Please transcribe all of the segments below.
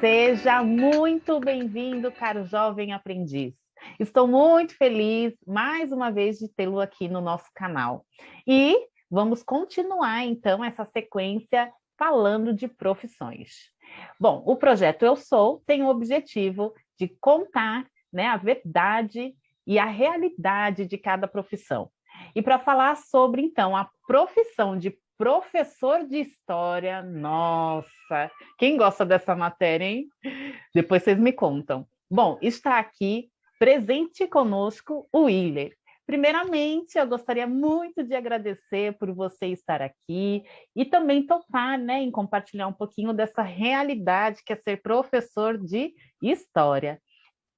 Seja muito bem-vindo, caro jovem aprendiz. Estou muito feliz, mais uma vez, de tê-lo aqui no nosso canal. E vamos continuar, então, essa sequência falando de profissões. Bom, o projeto Eu Sou tem o objetivo de contar, né, a verdade e a realidade de cada profissão. E para falar sobre, então, a profissão de professor de história, nossa, quem gosta dessa matéria, hein? Depois vocês me contam. Bom, está aqui presente conosco o Willer. Primeiramente, eu gostaria muito de agradecer por você estar aqui e também topar, né, em compartilhar um pouquinho dessa realidade que é ser professor de história.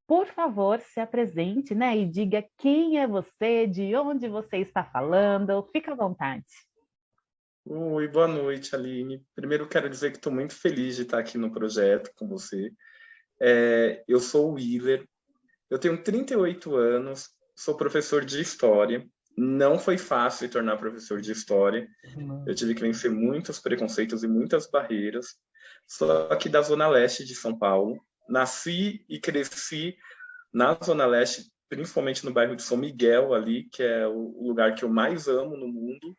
Por favor, se apresente, né, e diga quem é você, de onde você está falando. Fica à vontade. Oi, boa noite, Aline. Primeiro, quero dizer que estou muito feliz de estar aqui no projeto com você. Eu sou o Willer, eu tenho 38 anos, sou professor de História. Não foi fácil se tornar professor de História. Eu tive que vencer muitos preconceitos e muitas barreiras. Sou aqui da Zona Leste de São Paulo. Nasci e cresci na Zona Leste, principalmente no bairro de São Miguel, ali, que é o lugar que eu mais amo no mundo.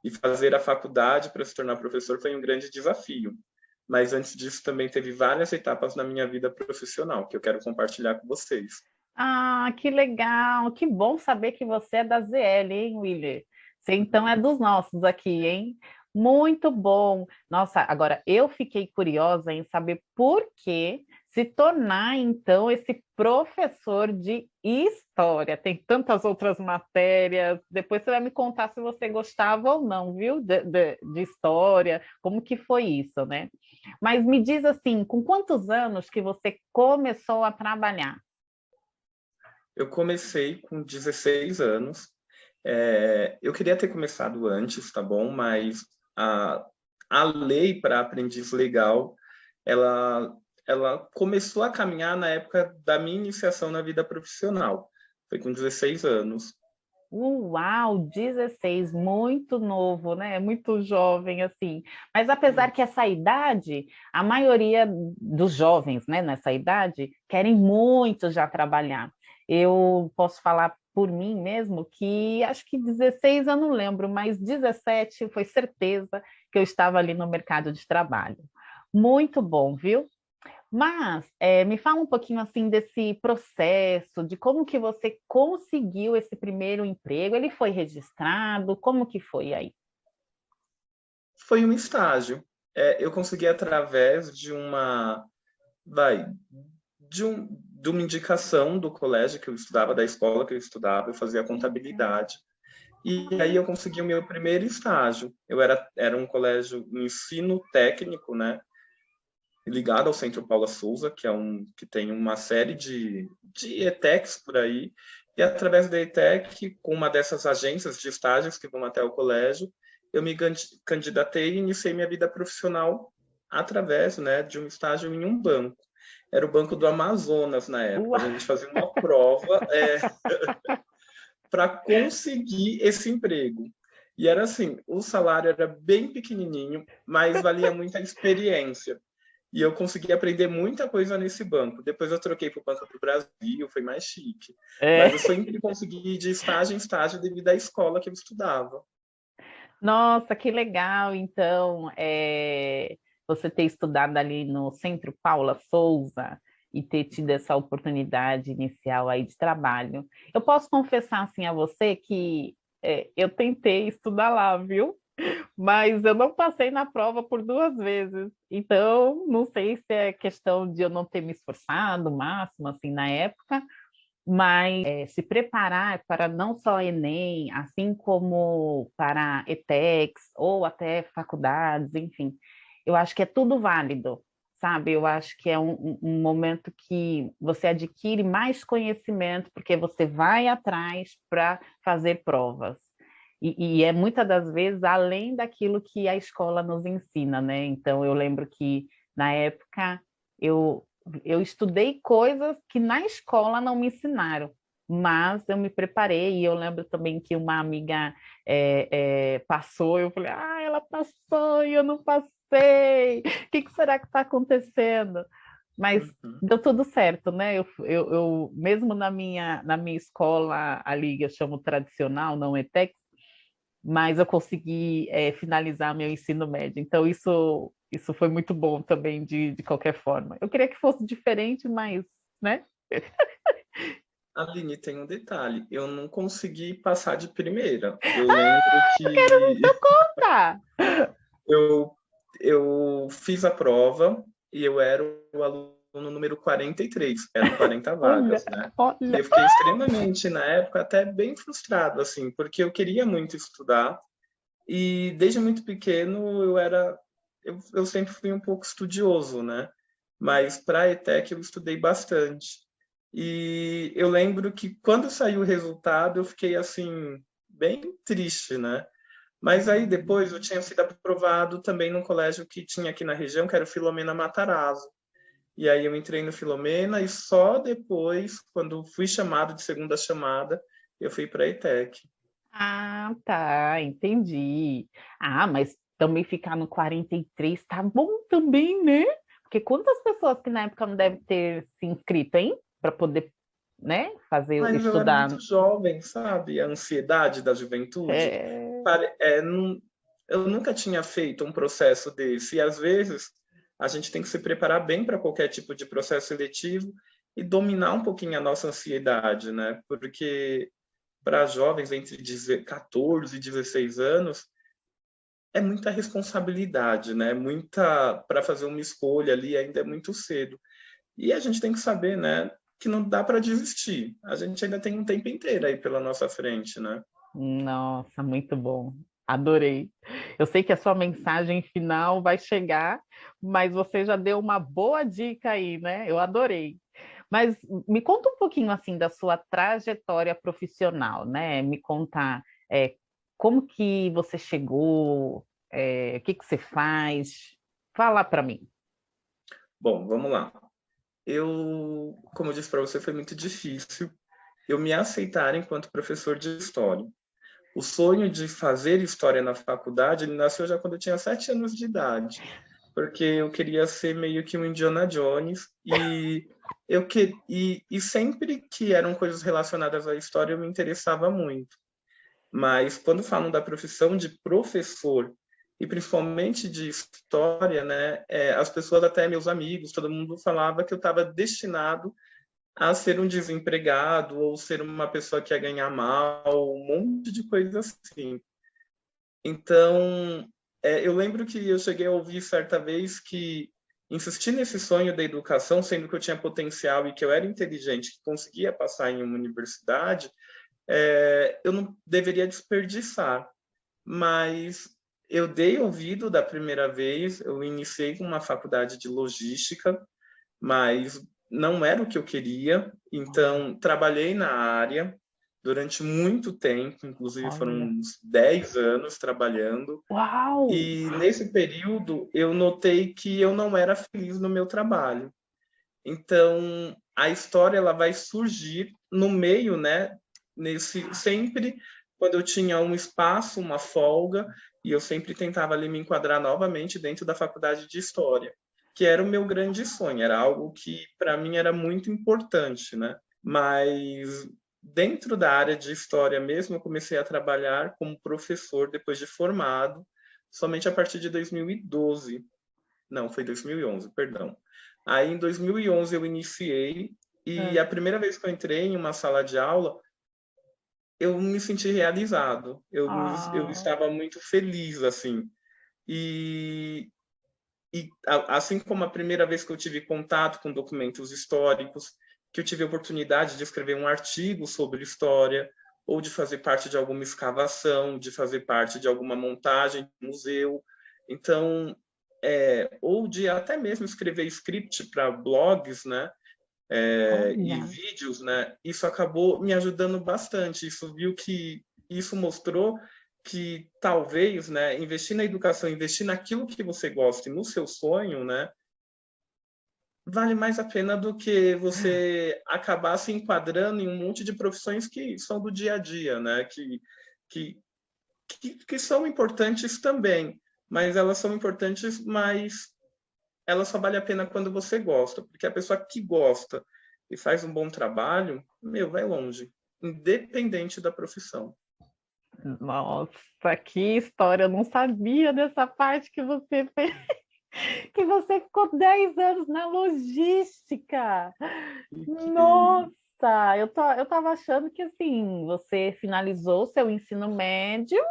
E fazer a faculdade para se tornar professor foi um grande desafio. Mas antes disso também teve várias etapas na minha vida profissional que eu quero compartilhar com vocês. Ah, que legal! Que bom saber que você é da ZL, hein, Willer? Você então é dos nossos aqui, hein? Muito bom! Nossa, agora eu fiquei curiosa em saber por que se tornar então esse professor de história. Tem tantas outras matérias. Depois você vai me contar se você gostava ou não, viu? De história, como que foi isso, né? Mas me diz assim, com quantos anos que você começou a trabalhar? Eu comecei com 16 anos. Eu queria ter começado antes, tá bom? Mas a, a lei para aprendiz legal, ela, ela começou a caminhar na época da minha iniciação na vida profissional. Foi com 16 anos. Uau, 16, muito novo, né? Muito jovem, assim. Mas apesar que essa idade, a maioria dos jovens, né, nessa idade, querem muito já trabalhar. Eu posso falar por mim mesmo que acho que 16 eu não lembro, mas 17 foi certeza que eu estava ali no mercado de trabalho. Muito bom, viu? Mas me fala um pouquinho assim desse processo, de como que você conseguiu esse primeiro emprego. Ele foi registrado? Como que foi aí? Foi um estágio. Eu consegui através de vai, de uma indicação do colégio que eu estudava, da escola que eu estudava, eu fazia contabilidade. E aí eu consegui o meu primeiro estágio. Era um colégio, um ensino técnico, né? Ligado ao Centro Paula Souza, que tem uma série de ETECs por aí. E através da ETEC, com uma dessas agências de estágios que vão até o colégio, eu me candidatei e iniciei minha vida profissional através, né, de um estágio em um banco. Era o Banco do Amazonas na época. A Uau! gente fazia uma prova para conseguir esse emprego. E era assim, o salário era bem pequenininho, mas valia muito a experiência. E eu consegui aprender muita coisa nesse banco. Depois eu troquei para o Banco do Brasil, foi mais chique. Mas eu É. sempre consegui ir de estágio em estágio devido à escola que eu estudava. Nossa, que legal! Então, você ter estudado ali no Centro Paula Souza e ter tido essa oportunidade inicial aí de trabalho. Eu posso confessar assim a você que eu tentei estudar lá, viu? Mas eu não passei na prova por duas vezes. Então, não sei se é questão de eu não ter me esforçado o máximo assim na época, mas se preparar para não só Enem, assim como para ETECs ou até faculdades, enfim, eu acho que é tudo válido, sabe? Eu acho que é um momento que você adquire mais conhecimento, porque você vai atrás para fazer provas. E é muitas das vezes além daquilo que a escola nos ensina, né? Então, eu lembro que na época eu eu estudei coisas que na escola não me ensinaram, mas eu me preparei e eu lembro também que uma amiga passou, eu falei, ela passou e eu não passei, o que será que está acontecendo? mas Uhum. deu tudo certo, né? Mesmo na minha escola, ali eu chamo tradicional, não ETEC, mas eu consegui finalizar meu ensino médio. Então, isso foi muito bom também, de qualquer forma. Eu queria que fosse diferente, mas, né? Aline, tem um detalhe, eu não consegui passar de primeira. Eu lembro que Então, conta! eu, eu fiz a prova e eu era o aluno número 43, eram 40 Olha, vagas, né? E olha. eu fiquei extremamente, na época, até bem frustrado, assim, porque eu queria muito estudar e desde muito pequeno eu sempre fui um pouco estudioso, né? Mas para a ETEC eu estudei bastante. E eu lembro que quando saiu o resultado eu fiquei assim bem triste, né? Mas aí depois eu tinha sido aprovado também num colégio que tinha aqui na região, que era o Filomena Matarazzo. E aí eu entrei no Filomena e só depois, quando fui chamado de segunda chamada, eu fui para a ETEC. Ah, tá, entendi. Ah, mas também ficar no 43 tá bom também, né? Porque quantas pessoas que na época não devem ter se inscrito, hein? Para poder, né, Mas eu era estudar. muito jovem, sabe? A ansiedade da juventude. É, Eu nunca tinha feito um processo desse. E às vezes a gente tem que se preparar bem para qualquer tipo de processo seletivo e dominar um pouquinho a nossa ansiedade, né? Porque para jovens entre 14 e 16 anos é muita responsabilidade, né? Muita para fazer uma escolha ali ainda é muito cedo. E a gente tem que saber, né, que não dá para desistir. A gente ainda tem um tempo inteiro aí pela nossa frente, né? nossa, muito bom. Adorei. Eu sei que a sua mensagem final vai chegar, mas você já deu uma boa dica aí, né? Eu adorei. Mas me conta um pouquinho assim da sua trajetória profissional, né? Me conta como que você chegou, o que que você faz. Fala para mim. Bom, vamos lá. Como eu disse para você, foi muito difícil eu me aceitar enquanto professor de história. O sonho de fazer história na faculdade, ele nasceu já quando eu tinha 7 anos de idade, porque eu queria ser meio que um Indiana Jones e sempre que eram coisas relacionadas à história eu me interessava muito. Mas quando falam da profissão de professor e principalmente de história, né, as pessoas, até meus amigos, todo mundo falava que eu estava destinado a ser um desempregado ou ser uma pessoa que ia ganhar mal, um monte de coisa assim. Então, eu lembro que eu cheguei a ouvir certa vez que insistir nesse sonho da educação, sendo que eu tinha potencial e que eu era inteligente, que conseguia passar em uma universidade, eu não deveria desperdiçar. Mas eu dei ouvido da primeira vez, eu iniciei com uma faculdade de logística, mas não era o que eu queria, então trabalhei na área durante muito tempo, inclusive foram Olha. uns 10 anos trabalhando, Uau! e nesse período eu notei que eu não era feliz no meu trabalho. Então, a história ela vai surgir no meio, né? Nesse sempre quando eu tinha um espaço, uma folga, e eu sempre tentava ali me enquadrar novamente dentro da faculdade de história, que era o meu grande sonho, era algo que para mim era muito importante, né? Mas dentro da área de história mesmo, eu comecei a trabalhar como professor depois de formado, somente a partir de 2012. Não, foi 2011, perdão. Aí em 2011 eu iniciei e É. a primeira vez que eu entrei em uma sala de aula, eu me senti realizado. Eu Ah, estava muito feliz assim. E, assim como a primeira vez que eu tive contato com documentos históricos, que eu tive a oportunidade de escrever um artigo sobre história, ou de fazer parte de alguma escavação, de fazer parte de alguma montagem de museu. Então, ou de até mesmo escrever script para blogs, né? E olha. vídeos, né? Isso acabou me ajudando bastante. Isso mostrou que talvez, né, investir na educação, investir naquilo que você gosta e no seu sonho, né, vale mais a pena do que você acabar se enquadrando em um monte de profissões que são do dia a dia, né, que, que são importantes também, mas elas são importantes, mas ela só vale a pena quando você gosta, porque a pessoa que gosta e faz um bom trabalho, vai longe, independente da profissão. Nossa, que história! Eu não sabia dessa parte que você fez, que você ficou 10 anos na logística. Que, Nossa, eu tava achando que assim, você finalizou seu ensino médio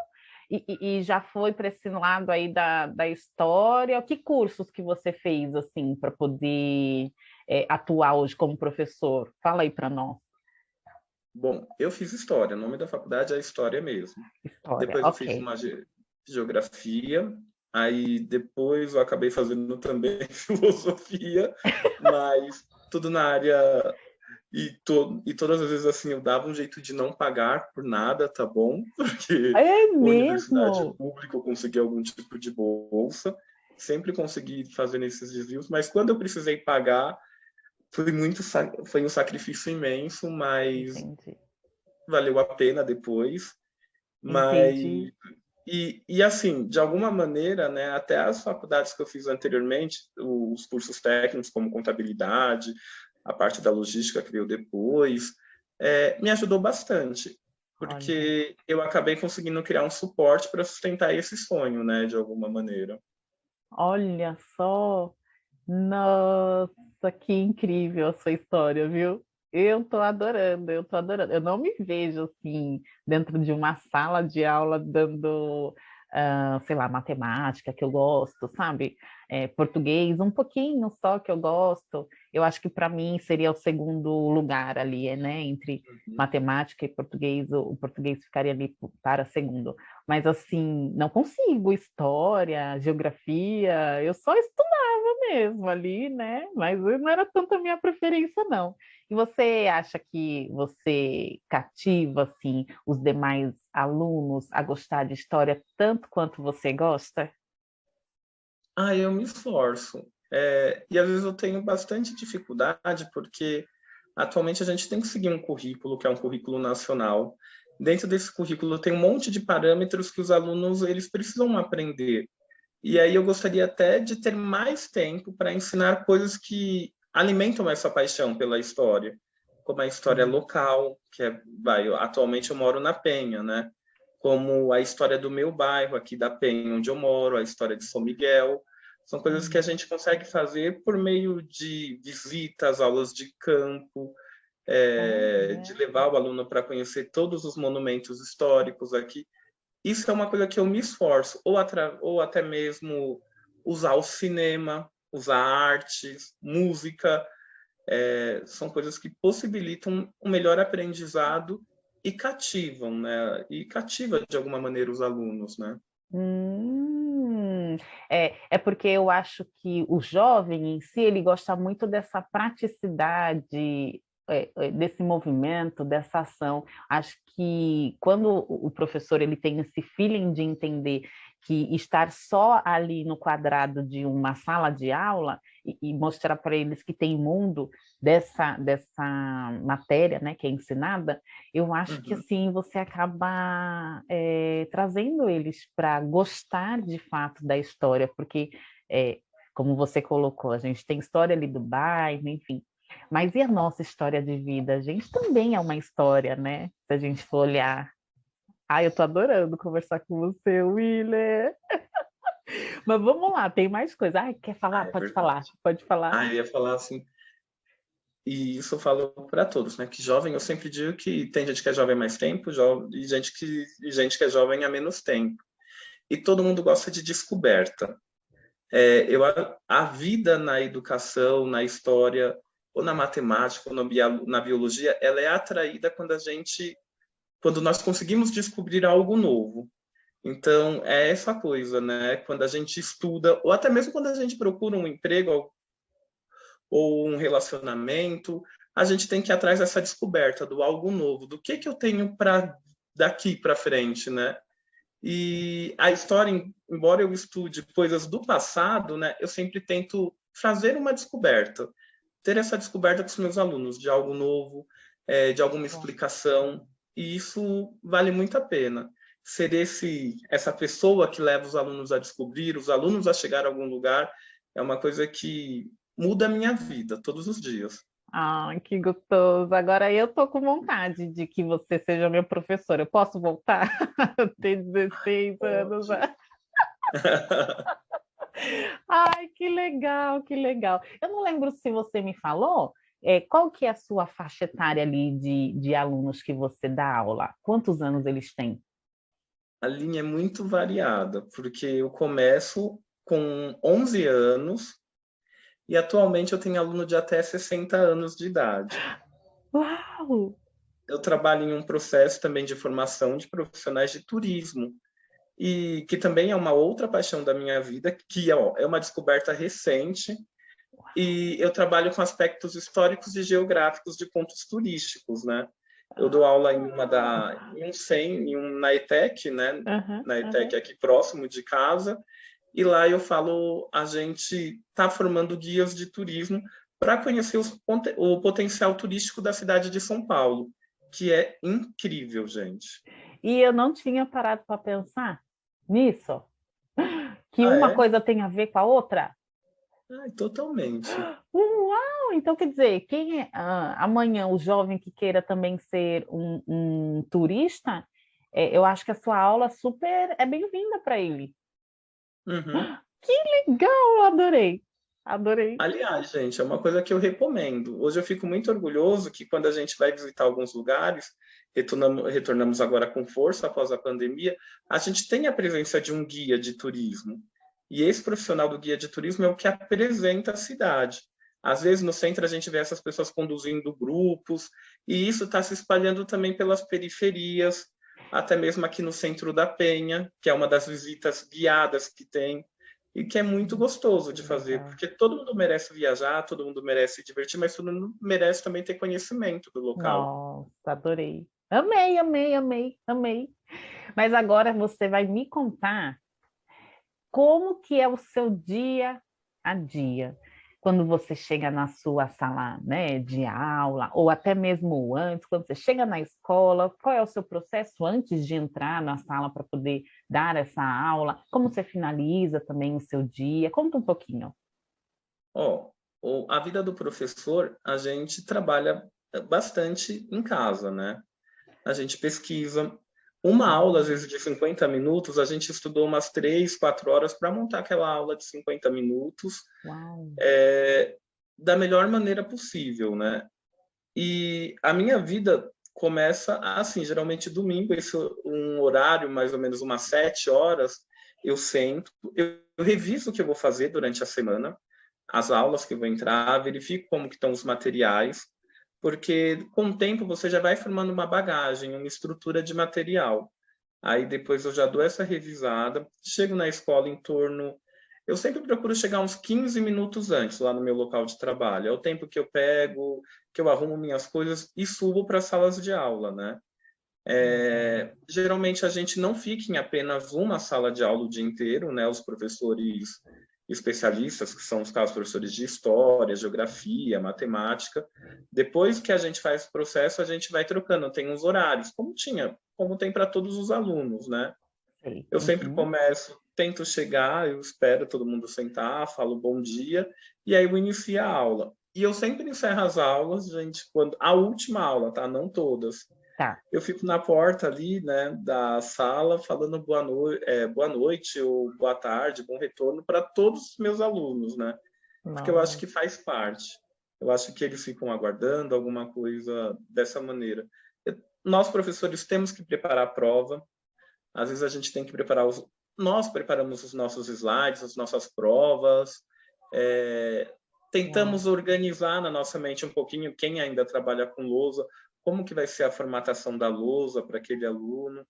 e já foi para esse lado aí da história. Que cursos que você fez assim para poder atuar hoje como professor? Fala aí para nós. bom, eu fiz história, o nome da faculdade é História mesmo. História, Depois eu fiz ok. uma geografia, aí depois eu acabei fazendo também filosofia, mas tudo na área e todas as vezes assim eu dava um jeito de não pagar por nada, tá bom? Porque É universidade mesmo? pública eu consegui algum tipo de bolsa, sempre consegui fazer nesses desvios, mas quando eu precisei pagar foi um sacrifício imenso, mas Entendi. valeu a pena depois. Mas Entendi. e assim, de alguma maneira, né, até as faculdades que eu fiz anteriormente, os cursos técnicos como contabilidade, a parte da logística que veio depois, me ajudou bastante, Olha. porque eu acabei conseguindo criar um suporte para sustentar esse sonho, né, de alguma maneira. Olha só, nossa, que incrível a sua história, viu? Eu tô adorando, eu tô adorando. Eu não me vejo assim dentro de uma sala de aula dando, sei lá, matemática que eu gosto, sabe? Português, um pouquinho só que eu gosto. Eu acho que para mim seria o segundo lugar ali, né? Entre Uhum. matemática e português, o português ficaria ali para segundo. Mas assim, não consigo história, geografia, eu só estudava mesmo ali, né? Mas não era tanto a minha preferência, não. E você acha que você cativa assim os demais alunos a gostar de história tanto quanto você gosta? Ah, eu me esforço. E às vezes eu tenho bastante dificuldade, porque atualmente a gente tem que seguir um currículo, que é um currículo nacional. Dentro desse currículo tem um monte de parâmetros que os alunos eles precisam aprender. E aí eu gostaria até de ter mais tempo para ensinar coisas que alimentam essa paixão pela história, como a história Hum. local, atualmente eu moro na Penha, né? Como a história do meu bairro aqui da Penha, onde eu moro, a história de São Miguel. São coisas que a Hum. gente consegue fazer por meio de visitas, aulas de campo, de Olha. levar o aluno para conhecer todos os monumentos históricos aqui. Isso é uma coisa que eu me esforço, ou até mesmo usar o cinema, usar artes, música, são coisas que possibilitam um melhor aprendizado e cativam, né? E cativa de alguma maneira os alunos, né? Hum, é porque eu acho que o jovem em si, ele gosta muito dessa praticidade, desse movimento, dessa ação. Acho que quando o professor ele tem esse feeling de entender que estar só ali no quadrado de uma sala de aula e mostrar para eles que tem mundo dessa matéria, né, que é ensinada, eu acho que Uhum. assim você acaba trazendo eles para gostar de fato da história, porque é, como você colocou, a gente tem história ali do bairro, enfim. Mas e a nossa história de vida? A gente também é uma história, né? Se a gente for olhar. Ai, eu tô adorando conversar com você, Willer. Mas vamos lá, tem mais coisa. Ai, quer falar? Ah, é Pode verdade. falar, pode falar. Ah, eu ia falar assim, e isso eu falo para todos, né? Que jovem, eu sempre digo que tem gente que é jovem há mais tempo, e gente que é jovem há menos tempo. E todo mundo gosta de descoberta. A vida na educação, na história, ou na matemática, ou na biologia, ela é atraída quando nós conseguimos descobrir algo novo. Então, é essa coisa, né? Quando a gente estuda, ou até mesmo quando a gente procura um emprego ou um relacionamento, a gente tem que ir atrás dessa descoberta do algo novo, do que eu tenho para daqui para frente, né? E a história, embora eu estude coisas do passado, né, eu sempre tento fazer uma descoberta, ter essa descoberta com os meus alunos de algo novo, de alguma Bom. explicação, e isso vale muito a pena. Ser essa pessoa que leva os alunos a descobrir, os alunos a chegar a algum lugar, é uma coisa que muda a minha vida todos os dias. Ah, que gostoso. Agora eu tô com vontade de que você seja meu professor. Eu posso voltar? Eu tenho 16 anos Pode. já. Ai, que legal, que legal. Eu não lembro se você me falou, qual que é a sua faixa etária ali de alunos que você dá aula? Quantos anos eles têm? A linha é muito variada, porque eu começo com 11 anos e atualmente eu tenho aluno de até 60 anos de idade. Uau! Eu trabalho em um processo também de formação de profissionais de turismo, e que também é uma outra paixão da minha vida, que é uma descoberta recente, e eu trabalho com aspectos históricos e geográficos de pontos turísticos, né? Eu dou aula em um SEM, na ETEC, né? Aham, Na aham. ETEC aqui próximo de casa, e lá eu falo, a gente está formando guias de turismo para conhecer o potencial turístico da cidade de São Paulo, que é incrível, gente. E eu não tinha parado para pensar nisso, que Ah, uma é? coisa tem a ver com a outra. Ai, totalmente. Uau! Então, quer dizer, amanhã o jovem que queira também ser um turista, eu acho que a sua aula super é bem-vinda para ele. Uhum. Que legal! Adorei, adorei. Aliás, gente, é uma coisa que eu recomendo. Hoje eu fico muito orgulhoso que quando a gente vai visitar alguns lugares, retornamos agora com força após a pandemia, a gente tem a presença de um guia de turismo. E esse profissional do guia de turismo é o que apresenta a cidade. Às vezes no centro a gente vê essas pessoas conduzindo grupos, e isso está se espalhando também pelas periferias, até mesmo aqui no centro da Penha, que é uma das visitas guiadas que tem e que é muito gostoso de fazer, Legal. porque todo mundo merece viajar, todo mundo merece se divertir, mas todo mundo merece também ter conhecimento do local. Nossa, adorei. Amei, amei, amei, amei. Mas agora você vai me contar como que é o seu dia a dia, quando você chega na sua sala, né, de aula, ou até mesmo antes, quando você chega na escola, qual é o seu processo antes de entrar na sala para poder dar essa aula? Como você finaliza também o seu dia? Conta um pouquinho. Ó, a vida do professor, a gente trabalha bastante em casa, né? A gente pesquisa. Uma aula, às Hum. vezes, de 50 minutos, a gente estudou umas 3, 4 horas para montar aquela aula de 50 minutos Uau! da melhor maneira possível, né? E a minha vida começa assim, geralmente domingo, esse é um horário, mais ou menos umas 7 horas, eu sento, eu reviso o que eu vou fazer durante a semana, as aulas que eu vou entrar, verifico como que estão os materiais, porque com o tempo você já vai formando uma bagagem, uma estrutura de material. Aí depois eu já dou essa revisada, chego na escola em torno. Eu sempre procuro chegar uns 15 minutos antes lá no meu local de trabalho. É o tempo que eu pego, que eu arrumo minhas coisas e subo para as salas de aula, né? Legal. Geralmente a gente não fica em apenas uma sala de aula o dia inteiro, né? Os professores especialistas, que são os casos professores de história, geografia, matemática. Depois que a gente faz o processo, a gente vai trocando, tem uns horários, como tem para todos os alunos, né? Sei. Eu sempre Uhum. começo, tento chegar, eu espero todo mundo sentar, falo bom dia, e aí eu inicio a aula. E eu sempre encerro as aulas, gente, quando a última aula, tá? Não todas. Tá. Eu fico na porta ali, né, da sala, falando boa noite ou boa tarde, bom retorno para todos os meus alunos, né? Porque eu acho Nossa. que faz parte. Eu acho que eles ficam aguardando alguma coisa dessa maneira. Nós, professores, temos que preparar a prova. Às vezes a gente tem que preparar nós preparamos os nossos slides, as nossas provas, é... Uau. tentamos organizar na nossa mente um pouquinho quem ainda trabalha com lousa, como que vai ser a formatação da lousa para aquele aluno.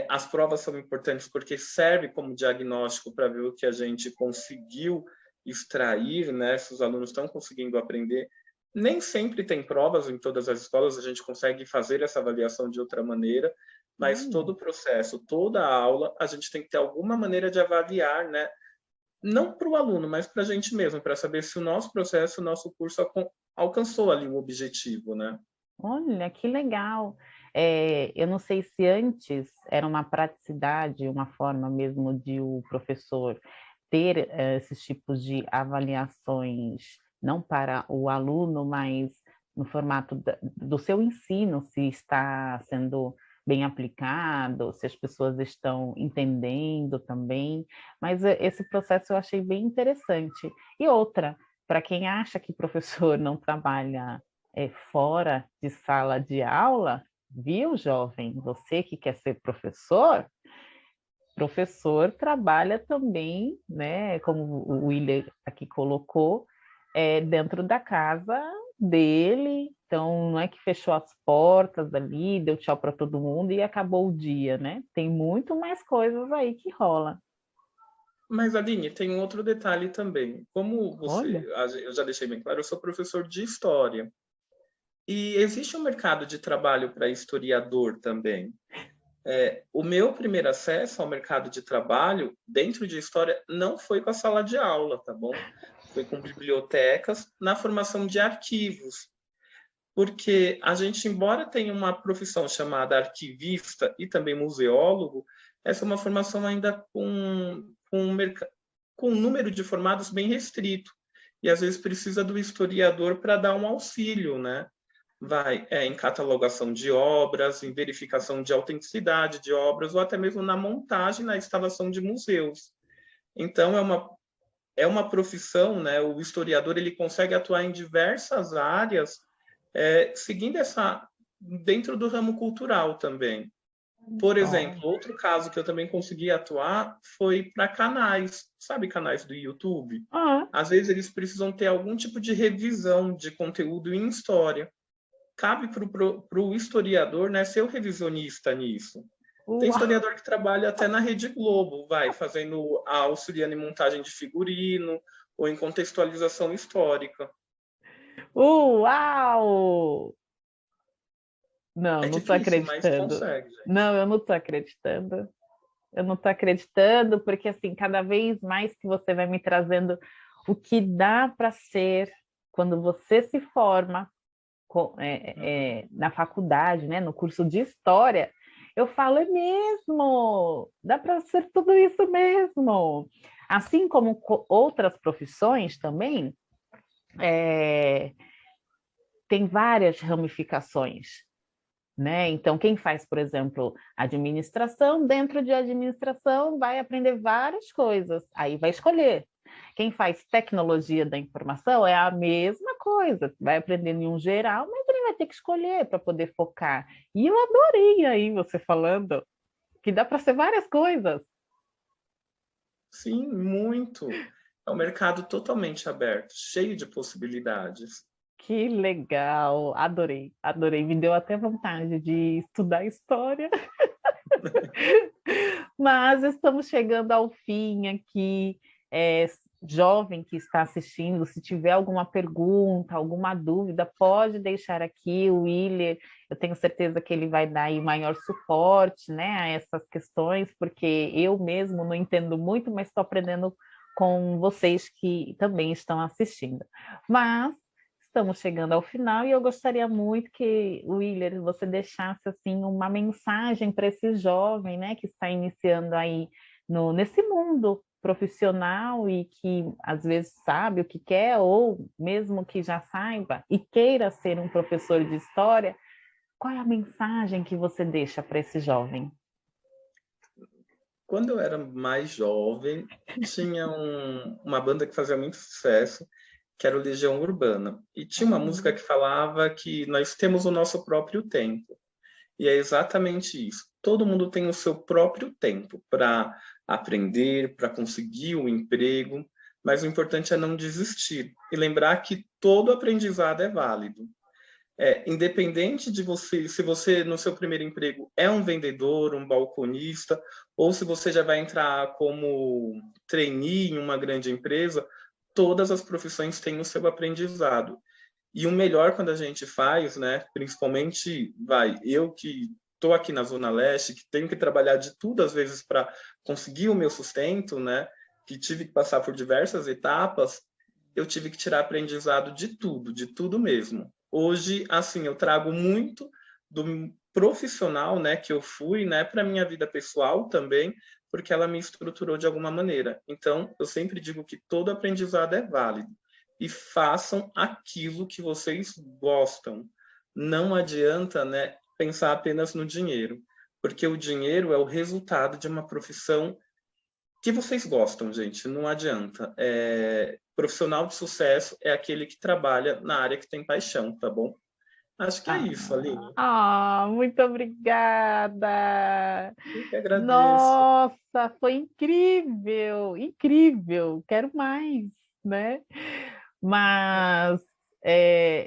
As provas são importantes porque serve como diagnóstico para ver o que a gente conseguiu extrair, né? Se os alunos estão conseguindo aprender. Nem sempre tem provas em todas as escolas, a gente consegue fazer essa avaliação de outra maneira, mas todo Olha. o processo, toda a aula, a gente tem que ter alguma maneira de avaliar, né? Não para o aluno, mas para a gente mesmo, para saber se o nosso processo, o nosso curso alcançou ali o objetivo, né? Olha, que legal. Eu não sei se antes era uma praticidade, uma forma mesmo de o professor ter esses tipos de avaliações, não para o aluno, mas no formato do seu ensino, se está sendo bem aplicado, se as pessoas estão entendendo também, mas esse processo eu achei bem interessante. E outra, para quem acha que professor não trabalha fora de sala de aula, viu, jovem? Você que quer ser professor trabalha também, né, como o Willer aqui colocou, dentro da casa dele, então não é que fechou as portas ali, deu tchau para todo mundo e acabou o dia, né? Tem muito mais coisas aí que rola. Mas, Aline, tem um outro detalhe também. Como Olha, eu já deixei bem claro, eu sou professor de história. E existe um mercado de trabalho para historiador também. O meu primeiro acesso ao mercado de trabalho dentro de história não foi com a sala de aula, tá bom? Foi com bibliotecas na formação de arquivos. Porque a gente, embora tenha uma profissão chamada arquivista e também museólogo, essa é uma formação ainda com um número de formados bem restrito. E às vezes precisa do historiador para dar um auxílio, né? Vai em catalogação de obras, em verificação de autenticidade de obras, ou até mesmo na montagem, na instalação de museus. Então, é uma profissão, né? O historiador ele consegue atuar em diversas áreas, seguindo dentro do ramo cultural também. Por exemplo, outro caso que eu também consegui atuar foi para canais, sabe, canais do YouTube? Às vezes eles precisam ter algum tipo de revisão de conteúdo em história. Cabe para o historiador, né, ser o revisionista nisso. Tem historiador que trabalha até na Rede Globo, fazendo a auxiliando em montagem de figurino ou em contextualização histórica. uau! Não, É não estou difícil, mas acreditando. consegue, gente. Não, eu não estou acreditando. Eu não estou acreditando, porque assim, cada vez mais que você vai me trazendo o que dá para ser quando você se forma na faculdade, né, no curso de história, eu falo, é mesmo, dá para ser tudo isso mesmo. Assim como outras profissões também, tem várias ramificações. Né? Então, quem faz, por exemplo, administração, dentro de administração vai aprender várias coisas, aí vai escolher. Quem faz tecnologia da informação é a mesma coisa, vai aprendendo em um geral, mas ele vai ter que escolher para poder focar. E eu adorei aí você falando que dá para ser várias coisas. Sim, muito. É um mercado totalmente aberto, cheio de possibilidades. Que legal, adorei, adorei. Me deu até vontade de estudar história. Mas estamos chegando ao fim aqui. Jovem que está assistindo, se tiver alguma pergunta, alguma dúvida, pode deixar aqui. O Willer, eu tenho certeza que ele vai dar aí maior suporte, né, a essas questões, porque eu mesmo não entendo muito, mas estou aprendendo com vocês que também estão assistindo. Mas estamos chegando ao final e eu gostaria muito que, Willer, você deixasse assim uma mensagem para esse jovem, né, que está iniciando aí nesse mundo profissional e que às vezes sabe o que quer ou mesmo que já saiba e queira ser um professor de história. Qual é a mensagem que você deixa para esse jovem? Quando eu era mais jovem, tinha uma banda que fazia muito sucesso, que era o Legião Urbana. E tinha uma música que falava que nós temos o nosso próprio tempo. E é exatamente isso. Todo mundo tem o seu próprio tempo para aprender, para conseguir o emprego, mas o importante é não desistir e lembrar que todo aprendizado é válido. Independente de você, se você no seu primeiro emprego é um vendedor, um balconista, ou se você já vai entrar como trainee em uma grande empresa, todas as profissões têm o seu aprendizado. E o melhor quando a gente faz, né, principalmente, eu que estou aqui na Zona Leste, que tenho que trabalhar de tudo às vezes para conseguir o meu sustento, né, que tive que passar por diversas etapas, eu tive que tirar aprendizado de tudo mesmo. Hoje, assim, eu trago muito do profissional, né, que eu fui, né, para minha vida pessoal também, porque ela me estruturou de alguma maneira. Então, eu sempre digo que todo aprendizado é válido. E façam aquilo que vocês gostam. Não adianta, né, pensar apenas no dinheiro, porque o dinheiro é o resultado de uma profissão que vocês gostam, gente. Não adianta. Profissional de sucesso é aquele que trabalha na área que tem paixão, tá bom? Acho que é isso, Aline. Muito obrigada! Eu que agradeço. Nossa, foi incrível, incrível, quero mais, né? Mas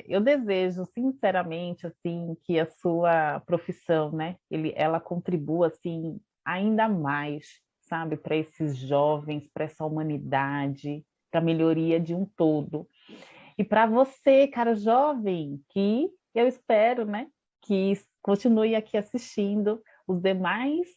eu desejo sinceramente assim que a sua profissão, né, ela contribua assim ainda mais, sabe, para esses jovens, para essa humanidade, para a melhoria de um todo. E para você, cara jovem, que eu espero, né, que continue aqui assistindo os demais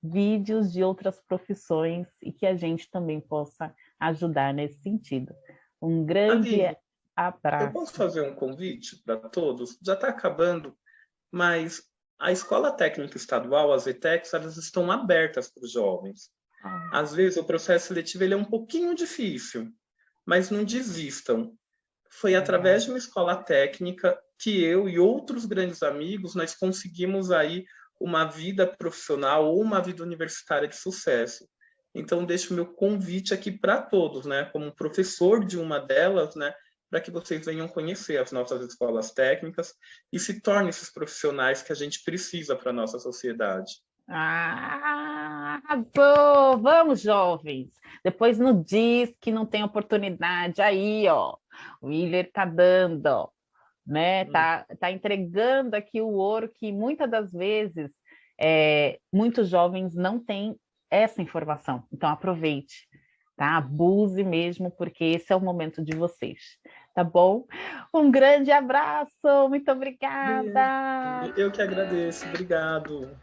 vídeos de outras profissões e que a gente também possa ajudar nesse sentido. Um grande Aline, eu posso abraço. fazer um convite para todos? Já está acabando, mas a Escola Técnica Estadual, as ETECs, elas estão abertas para os jovens. Ah, Às vezes o processo seletivo ele é um pouquinho difícil, mas não desistam. Foi legal. através de uma escola técnica que eu e outros grandes amigos nós conseguimos aí uma vida profissional ou uma vida universitária de sucesso. Então deixo o meu convite aqui para todos, né, como professor de uma delas, né, para que vocês venham conhecer as nossas escolas técnicas e se tornem esses profissionais que a gente precisa para a nossa sociedade. Arrasou! Vamos, jovens! Depois não diz que não tem oportunidade. Aí, ó, o Willer tá dando, né? Tá entregando aqui o ouro que muitas das vezes muitos jovens não têm essa informação. Então aproveite, tá? Abuse mesmo, porque esse é o momento de vocês, tá bom? Um grande abraço, muito obrigada! Eu que agradeço, obrigado.